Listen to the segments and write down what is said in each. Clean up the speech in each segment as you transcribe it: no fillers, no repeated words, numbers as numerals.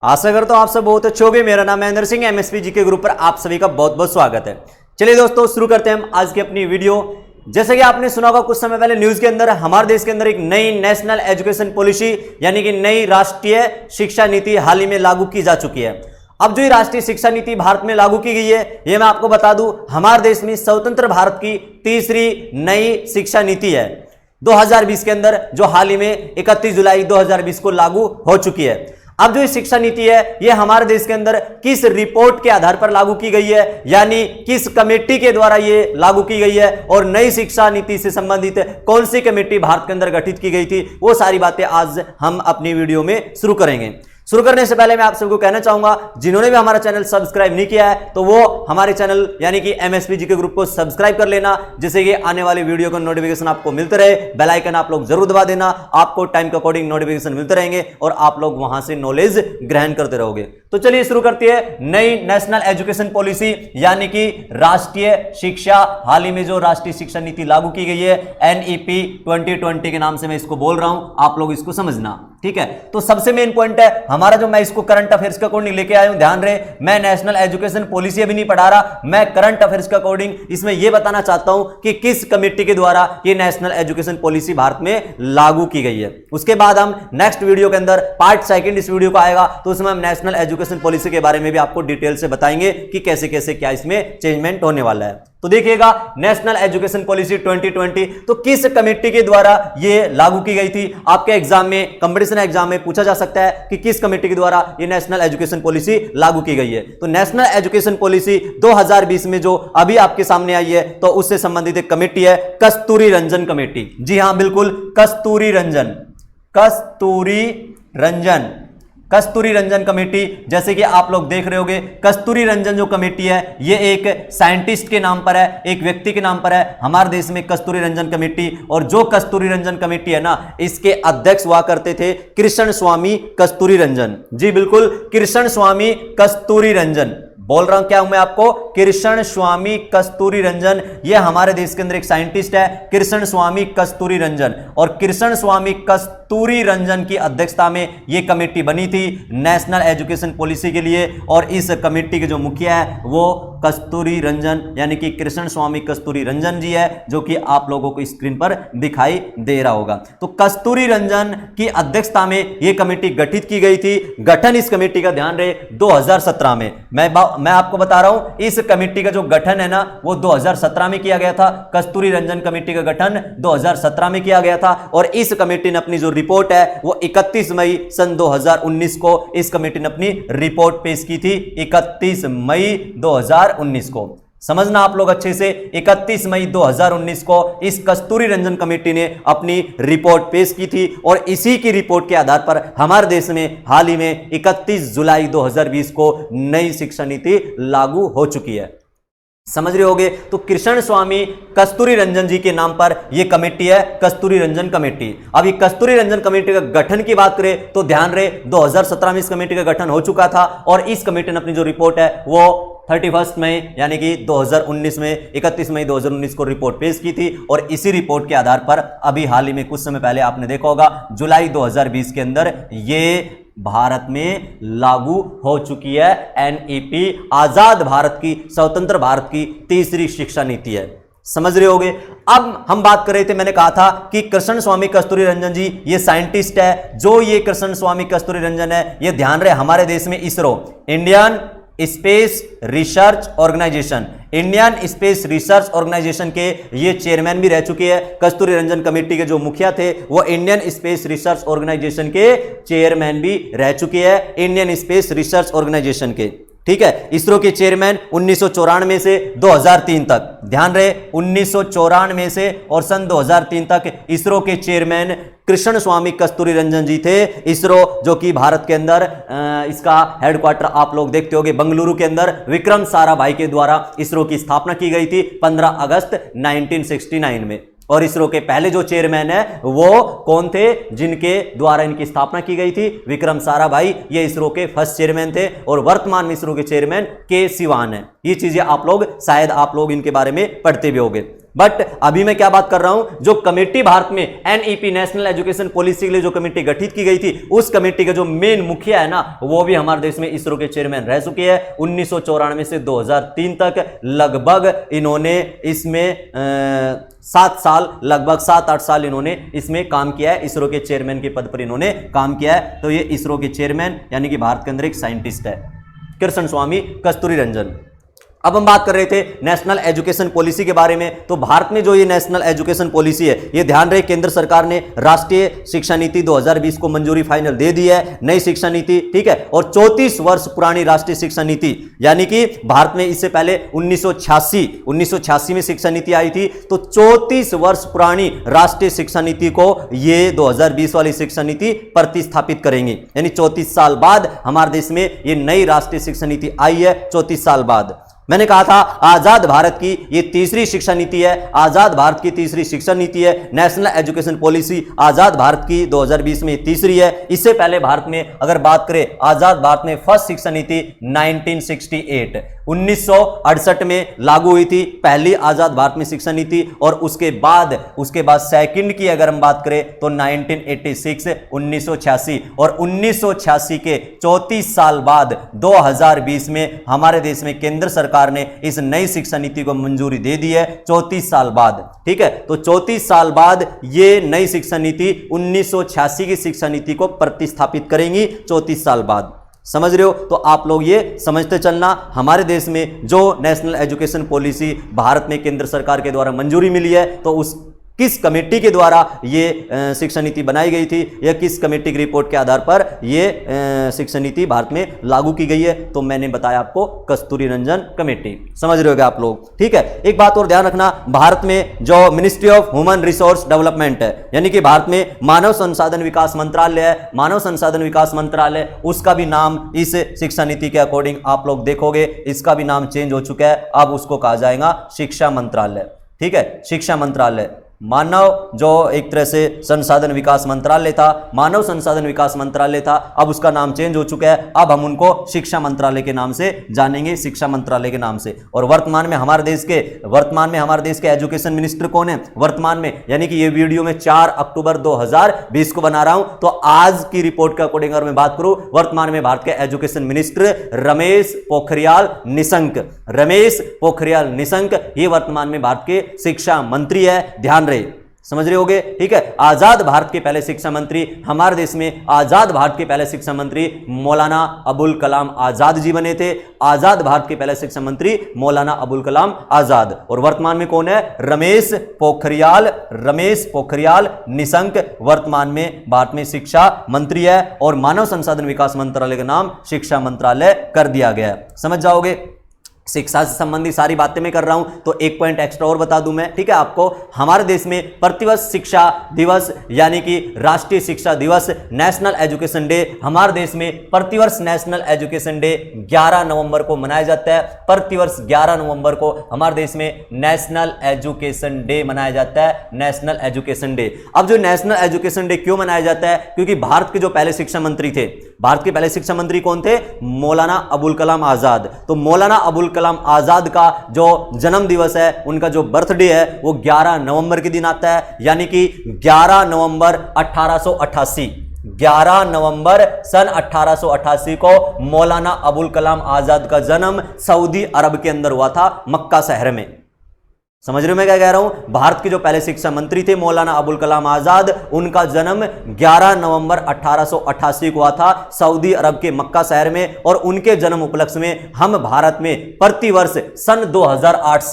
आशा करता हूं आप सब बहुत अच्छे होंगे। मेरा नाम है Mahendra Singh, MSP GK group पर आप सभी का बहुत बहुत स्वागत है। चलिए दोस्तों, शुरू करते हैं हम आज की अपनी वीडियो। जैसे कि आपने सुना होगा कुछ समय पहले न्यूज के अंदर, हमारे देश के अंदर एक नई नेशनल एजुकेशन पॉलिसी यानी कि नई राष्ट्रीय शिक्षा नीति हाल ही में लागू की जा चुकी है। अब जो ये राष्ट्रीय शिक्षा नीति भारत में लागू की गई है, ये मैं आपको बता दूं, हमारे देश में स्वतंत्र भारत की तीसरी नई शिक्षा नीति है 2020 के अंदर, जो हाल ही में 31 जुलाई 2020 को लागू हो चुकी है। अब जो ये शिक्षा नीति है, ये हमारे देश के अंदर किस रिपोर्ट के आधार पर लागू की गई है, यानी किस कमेटी के द्वारा ये लागू की गई है और नई शिक्षा नीति से संबंधित कौन सी कमेटी भारत के अंदर गठित की गई थी, वो सारी बातें आज हम अपनी वीडियो में शुरू करेंगे। शुरू करने से पहले मैं आप सबको कहना चाहूंगा, जिन्होंने भी हमारा चैनल सब्सक्राइब नहीं किया है तो वो हमारे चैनल यानी कि एमएसपी जीके ग्रुप को सब्सक्राइब कर लेना, जिससे कि आने वाली वीडियो का नोटिफिकेशन आपको मिलते रहे। बेल आइकन आप लोग जरूर दबा देना, आपको टाइम के अकॉर्डिंग नोटिफिकेशन मिलते रहेंगे और आप लोग वहां से नॉलेज ग्रहण करते रहोगे। तो चलिए शुरू करती है नई नेशनल एजुकेशन पॉलिसी यानी कि राष्ट्रीय शिक्षा। हाल ही में जो राष्ट्रीय शिक्षा नीति लागू की गई है, एनईपी 2020 के नाम से मैं इसको बोल रहा हूं, आप लोग इसको समझना, ठीक है। तो सबसे मेन पॉइंट है हमारा, जो मैं इसको करंट अफेयर्स के अकॉर्डिंग लेके आया हूं, ध्यान रहे, मैं नेशनल एजुकेशन पॉलिसी अभी नहीं पढ़ा रहा, मैं करंट अफेयर्स के अकॉर्डिंग इसमें यह बताना चाहता हूं कि किस कमेटी के द्वारा ये नेशनल एजुकेशन पॉलिसी भारत में लागू की गई है। उसके बाद हम नेक्स्ट वीडियो के अंदर पार्ट सेकंड इस वीडियो का आएगा, तो उसमें हम नेशनल एजुकेशन पॉलिसी के बारे में भी आपको डिटेल से बताएंगे कि कैसे कैसे क्या इसमें चेंजमेंट होने वाला है। तो देखिएगा, नेशनल एजुकेशन पॉलिसी 2020 तो किस कमेटी के द्वारा ये लागू की गई थी। आपके एग्जाम में, कंपटीशन एग्जाम में पूछा जा सकता है कि किस कमेटी के द्वारा ये नेशनल एजुकेशन पॉलिसी लागू की गई है। तो नेशनल एजुकेशन पॉलिसी 2020 में जो अभी आपके सामने आई है, तो उससे संबंधित एक कमेटी है कस्तूरी रंजन कमेटी। जी हां, बिल्कुल, कस्तूरी रंजन कमेटी। जैसे कि आप लोग देख रहे होंगे, कस्तूरी रंजन जो कमेटी है, ये एक साइंटिस्ट के नाम पर है, एक व्यक्ति के नाम पर है हमारे देश में, कस्तूरी रंजन कमेटी। और जो कस्तूरी रंजन कमेटी है ना, इसके अध्यक्ष हुआ करते थे कृष्ण स्वामी कस्तूरी रंजन। जी बिल्कुल, कृष्ण स्वामी कस्तूरी रंजन बोल रहा हूं, क्या हूं मैं आपको, कृष्ण स्वामी कस्तूरी रंजन। ये हमारे देश के अंदर एक साइंटिस्ट है, कृष्ण स्वामी कस्तूरी रंजन। और कृष्ण स्वामी कस्तूरी रंजन की अध्यक्षता में ये कमेटी बनी थी नेशनल एजुकेशन पॉलिसी के लिए। और इस कमेटी के जो मुखिया है वो कस्तूरी रंजन यानी कि कृष्ण स्वामी कस्तूरी रंजन जी है, जो कि आप लोगों को स्क्रीन पर दिखाई दे रहा होगा। तो कस्तूरी रंजन की अध्यक्षता में यह कमेटी गठित की गई थी। गठन इस कमेटी का, ध्यान रहे, 2017 में, मैं आपको बता रहा हूं, इस कमेटी का जो गठन है ना, वो 2017 में किया गया था। कस्तूरी रंजन कमेटी का गठन 2017 में किया गया था। और इस कमेटी ने अपनी जो रिपोर्ट है वो 31 मई सन 2019 को इस कमेटी ने अपनी रिपोर्ट पेश की थी। 31 मई 2019 को, समझना आप लोग अच्छे से, 31 मई 2019 को इस कस्तूरी रंजन कमेटी ने अपनी रिपोर्ट पेश की थी। और इसी की रिपोर्ट के आधार पर हमारे देश में हाल ही में 31 जुलाई 2020 को नई शिक्षा नीति लागू हो चुकी है। समझ रहे होगे। तो कृष्ण स्वामी कस्तूरी रंजन जी के नाम पर यह कमेटी है, कस्तूरी रंजन कमेटी। अब ये कस्तूरी रंजन कमेटी का गठन की बात करें तो ध्यान रहे, 2017 में इस कमेटी का गठन हो चुका था। और इस कमेटी ने अपनी जो रिपोर्ट है वो 31 मई यानी कि 2019 में, 31 मई 2019 को रिपोर्ट पेश की थी। और इसी रिपोर्ट के आधार पर अभी हाल ही में कुछ समय पहले आपने देखा होगा, जुलाई 2020 के अंदर ये भारत में लागू हो चुकी है। एनईपी, आजाद भारत की, स्वतंत्र भारत की तीसरी शिक्षा नीति है। समझ रहे होगे। अब हम बात कर रहे थे, मैंने कहा था कि कृष्ण स्वामी कस्तूरी रंजन जी ये साइंटिस्ट है। जो ये कृष्ण स्वामी कस्तूरी रंजन है, ये ध्यान रहे, हमारे देश में ISRO, Indian Space Research Organisation, Indian Space Research Organisation के ये चेयरमैन भी रह चुके हैं। कस्तूरी रंजन कमेटी के जो मुखिया थे वो इंडियन स्पेस रिसर्च ऑर्गेनाइजेशन के चेयरमैन भी रह चुके हैं, इंडियन स्पेस रिसर्च ऑर्गेनाइजेशन के, ठीक है। इसरो के चेयरमैन 1994 से 2003 तक, ध्यान रहे, 1994 से और सन 2003 तक इसरो के चेयरमैन कृष्ण स्वामी कस्तूरी रंजन जी थे। इसरो जो कि भारत के अंदर इसका हेडक्वार्टर आप लोग देखते होंगे बंगलुरु के अंदर, विक्रम साराभाई के द्वारा इसरो की स्थापना की गई थी 15 अगस्त 1969 में। और इसरो के पहले जो चेयरमैन है वो कौन थे, जिनके द्वारा इनकी स्थापना की गई थी, विक्रम साराभाई, ये इसरो के फर्स्ट चेयरमैन थे। और वर्तमान में इसरो के चेयरमैन के सिवान है। ये चीजें आप लोग शायद आप लोग इनके बारे में पढ़ते भी होंगे। बट अभी मैं क्या बात कर रहा हूं, जो कमेटी भारत में एनईपी नेशनल एजुकेशन पॉलिसी के लिए जो कमेटी गठित की गई थी, उस कमेटी के जो मेन मुखिया है ना, वो भी हमारे देश में इसरो के चेयरमैन रह चुके हैं। 1994 से 2003 तक लगभग इन्होंने इसमें 7 साल, लगभग 7-8 साल इन्होंने इसमें काम किया है, इसरो के चेयरमैन के पद पर इन्होंने काम किया है। तो ये इसरो के चेयरमैन यानी कि भारत के अंदर एक साइंटिस्ट है, कृष्ण स्वामी कस्तूरी रंजन। अब हम बात कर रहे थे नेशनल एजुकेशन पॉलिसी के बारे में। तो भारत में जो ये नेशनल एजुकेशन पॉलिसी है, ये ध्यान रहे केंद्र सरकार ने राष्ट्रीय शिक्षा नीति 2020 को मंजूरी फाइनल दे दी है, नई शिक्षा नीति, ठीक है। और 34 वर्ष पुरानी राष्ट्रीय शिक्षा नीति, यानी कि भारत में इससे पहले 1986 में शिक्षा नीति आई थी, तो 34 वर्ष पुरानी राष्ट्रीय शिक्षा नीति को ये 2020 वाली शिक्षा नीति प्रतिस्थापित करेंगे। यानी 34 साल बाद हमारे देश में ये नई राष्ट्रीय शिक्षा नीति आई है, 34 साल बाद। मैंने कहा था आजाद भारत की ये तीसरी शिक्षा नीति है, आजाद भारत की तीसरी शिक्षा नीति है, नेशनल एजुकेशन पॉलिसी आजाद भारत की 2020 में तीसरी है। इससे पहले भारत में अगर बात करें, आजाद भारत में फर्स्ट शिक्षा नीति 1968 में लागू हुई थी पहली आजाद भारत में शिक्षा नीति, और उसके बाद सेकंड की अगर हम बात करें तो 1986 और 1986 के 34 साल बाद 2020 में हमारे देश में केंद्र सरकार ने इस नई शिक्षा नीति को मंजूरी दे दी है, 34 साल बाद, ठीक है। तो 34 साल बाद ये नई शिक्षा नीति 1986 की शिक्षा नीति को प्रतिस्थापित करेंगी, 34 साल बाद। समझ रहे हो? तो आप लोग ये समझते चलना, हमारे देश में जो नेशनल एजुकेशन पॉलिसी भारत में केंद्र सरकार के द्वारा मंजूरी मिली है, तो उस किस कमेटी के द्वारा ये शिक्षा नीति बनाई गई थी, या किस कमेटी की रिपोर्ट के आधार पर ये शिक्षा नीति भारत में लागू की गई है, तो मैंने बताया आपको कस्तूरी रंजन कमेटी। समझ रहे होगे आप लोग, ठीक है। एक बात और ध्यान रखना, भारत में जो ministry of human resource development है, यानी कि भारत में मानव संसाधन विकास मंत्रालय है, मानव संसाधन विकास मंत्रालय, उसका भी नाम इस शिक्षा नीति के अकॉर्डिंग आप लोग देखोगे इसका भी नाम चेंज हो चुका है, अब उसको कहा जाएगा शिक्षा मंत्रालय, ठीक है। शिक्षा मंत्रालय, मानव जो एक तरह से संसाधन विकास मंत्रालय था, मानव संसाधन विकास मंत्रालय था, अब उसका नाम चेंज हो चुका है, अब हम उनको शिक्षा मंत्रालय के नाम से जानेंगे, शिक्षा मंत्रालय के नाम से। और वर्तमान में हमारे देश के एजुकेशन मिनिस्टर कौन है वर्तमान में, यानी कि ये वीडियो में 4 अक्टूबर 2020 को बना रहा हूं, तो आज की रिपोर्ट के अकॉर्डिंग अगर मैं बात करूं, वर्तमान में भारत के एजुकेशन मिनिस्टर रमेश पोखरियाल निशंक, ये वर्तमान में भारत के शिक्षा मंत्री है, ध्यान रहे, समझ रहे होगे, ठीक है। आजाद भारत के पहले शिक्षा मंत्री, हमारे देश में आजाद भारत के पहले शिक्षा मंत्री मौलाना अबुल कलाम आजाद जी बने थे। आजाद भारत के पहले शिक्षा मंत्री मौलाना अबुल कलाम आजाद, और वर्तमान में कौन है, रमेश पोखरियाल निशंक वर्तमान में भारत में शिक्षा मंत्री है, और मानव संसाधन विकास मंत्रालय का नाम शिक्षा मंत्रालय कर दिया गया है। समझ जाओगे, शिक्षा से संबंधित सारी बातें मैं कर रहा हूं, तो एक पॉइंट एक्स्ट्रा और बता दूं मैं, ठीक है आपको। हमारे देश में प्रतिवर्ष शिक्षा दिवस यानी कि राष्ट्रीय शिक्षा दिवस, नेशनल एजुकेशन डे, हमारे देश में प्रतिवर्ष नेशनल एजुकेशन डे 11 नवंबर को मनाया जाता है। प्रतिवर्ष 11 नवंबर को हमारे देश में नेशनल एजुकेशन डे मनाया जाता है, नेशनल एजुकेशन डे। अब जो नेशनल एजुकेशन डे क्यों मनाया जाता है, क्योंकि भारत के जो पहले शिक्षा मंत्री थे, भारत के पहले शिक्षा मंत्री कौन थे, मौलाना अबुल कलाम आजाद। तो मौलाना अबुल कलाम आजाद का जो जन्म दिवस है, उनका जो बर्थडे है, वो 11 नवंबर के दिन आता है, यानी कि 11 नवंबर 1888, 11 नवंबर सन 1888 को मौलाना अबुल कलाम आजाद का जन्म सऊदी अरब के अंदर हुआ था, मक्का शहर में। समझ रहे हो मैं क्या कह रहा हूं? भारत के जो पहले शिक्षा मंत्री थे मौलाना अबुल कलाम आजाद, उनका जन्म 11 नवंबर 1888 को हुआ था सऊदी अरब के मक्का शहर में, और उनके जन्म उपलक्ष्य में हम भारत में प्रतिवर्ष सन 2008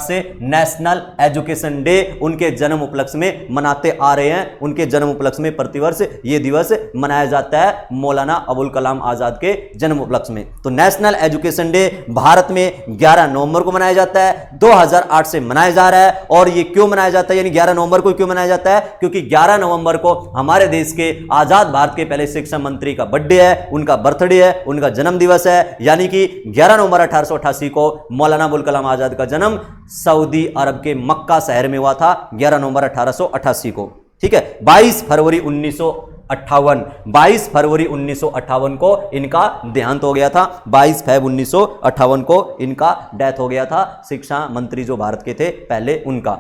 से नेशनल एजुकेशन डे उनके जन्म उपलक्ष्य में मनाते आ रहे हैं। उनके जन्म उपलक्ष्य में प्रतिवर्ष ये दिवस मनाया जाता है, मौलाना अबुल कलाम आजाद के जन्म उपलक्ष्य में। तो नेशनल एजुकेशन डे भारत में 11 नवंबर को मनाया जाता है, 2008 से मनाया जा रहा है। और ये क्यों मनाया जाता है, यानी 11 नवंबर को क्यों मनाया जाता है, क्योंकि 11 नवंबर को हमारे देश के आजाद भारत के पहले शिक्षा मंत्री का बर्थडे है, उनका बर्थडे है, उनका जन्म दिवस है। यानी कि 11 नवंबर 1888 को मौलाना अबुल कलाम आजाद का जन्म सऊदी अरब के मक्का शहर में हुआ था, 11 नवंबर 1888 को, ठीक है। 22 फरवरी 1958, 22 फरवरी 1958 को इनका देहांत हो गया था। 22 फरवरी 1958 को इनका डेथ हो गया था। शिक्षा मंत्री जो भारत के थे पहले, उनका।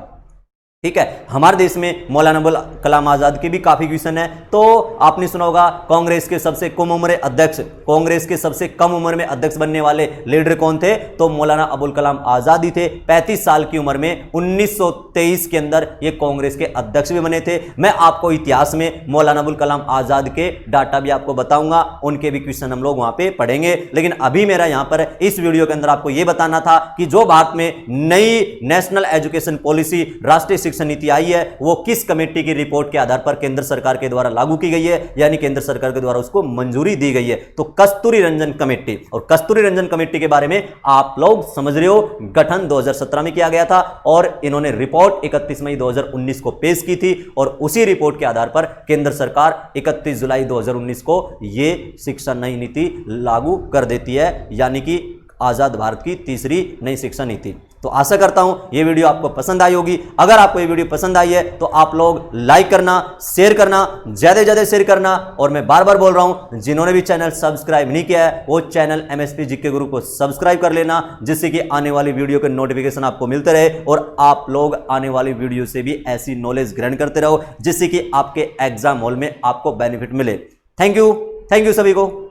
ठीक है, हमारे देश में मौलाना अबुल कलाम आजाद की भी काफी क्वेश्चन है। तो आपने सुना होगा कांग्रेस के सबसे कम उम्र अध्यक्ष, कांग्रेस के सबसे कम उम्र में अध्यक्ष बनने वाले लीडर कौन थे? तो मौलाना अबुल कलाम आजाद ही थे। 35 साल की उम्र में 1923 के अंदर ये कांग्रेस के अध्यक्ष भी बने थे। मैं आपको इतिहास में मौलाना अबुल कलाम आजाद के डाटा भी आपको बताऊंगा, उनके भी क्वेश्चन हम लोग वहां पे पढ़ेंगे। लेकिन अभी मेरा यहां पर इस वीडियो के अंदर आपको यह बताना था कि जो भारत में नई नेशनल एजुकेशन पॉलिसी, राष्ट्रीय शिक्षा नीति आई है, वो किस कमेटी की रिपोर्ट के आधार पर केंद्र सरकार के द्वारा लागू की गई है, यानी केंद्र सरकार के द्वारा उसको मंजूरी दी गई है। तो कस्तूरी रंजन कमेटी, और कस्तूरी रंजन कमेटी के बारे में आप लोग समझ रहे हो, गठन 2017 में किया गया था और इन्होंने रिपोर्ट 31 मई 2019 को पेश की थी और उसी रिपोर्ट के आधार पर केंद्र सरकार 31 जुलाई 2019 को यह शिक्षा नई नीति लागू कर देती है, यानी कि आजाद भारत की तीसरी नई शिक्षा नीति। तो आशा करता हूं ये वीडियो आपको पसंद आई होगी। अगर आपको ये वीडियो पसंद आई है तो आप लोग लाइक करना, शेयर करना, ज्यादा से ज्यादा शेयर करना। और मैं बार बार बोल रहा हूं, जिन्होंने भी चैनल सब्सक्राइब नहीं किया है वो चैनल एमएसपी जीके गुरु को सब्सक्राइब कर लेना, जिससे कि आने वाली वीडियो के नोटिफिकेशन आपको मिलते रहे और आप लोग आने वाली वीडियो से भी ऐसी नॉलेज ग्रहण करते रहो, जिससे कि आपके एग्जाम हॉल में आपको बेनिफिट मिले। थैंक यू सभी को।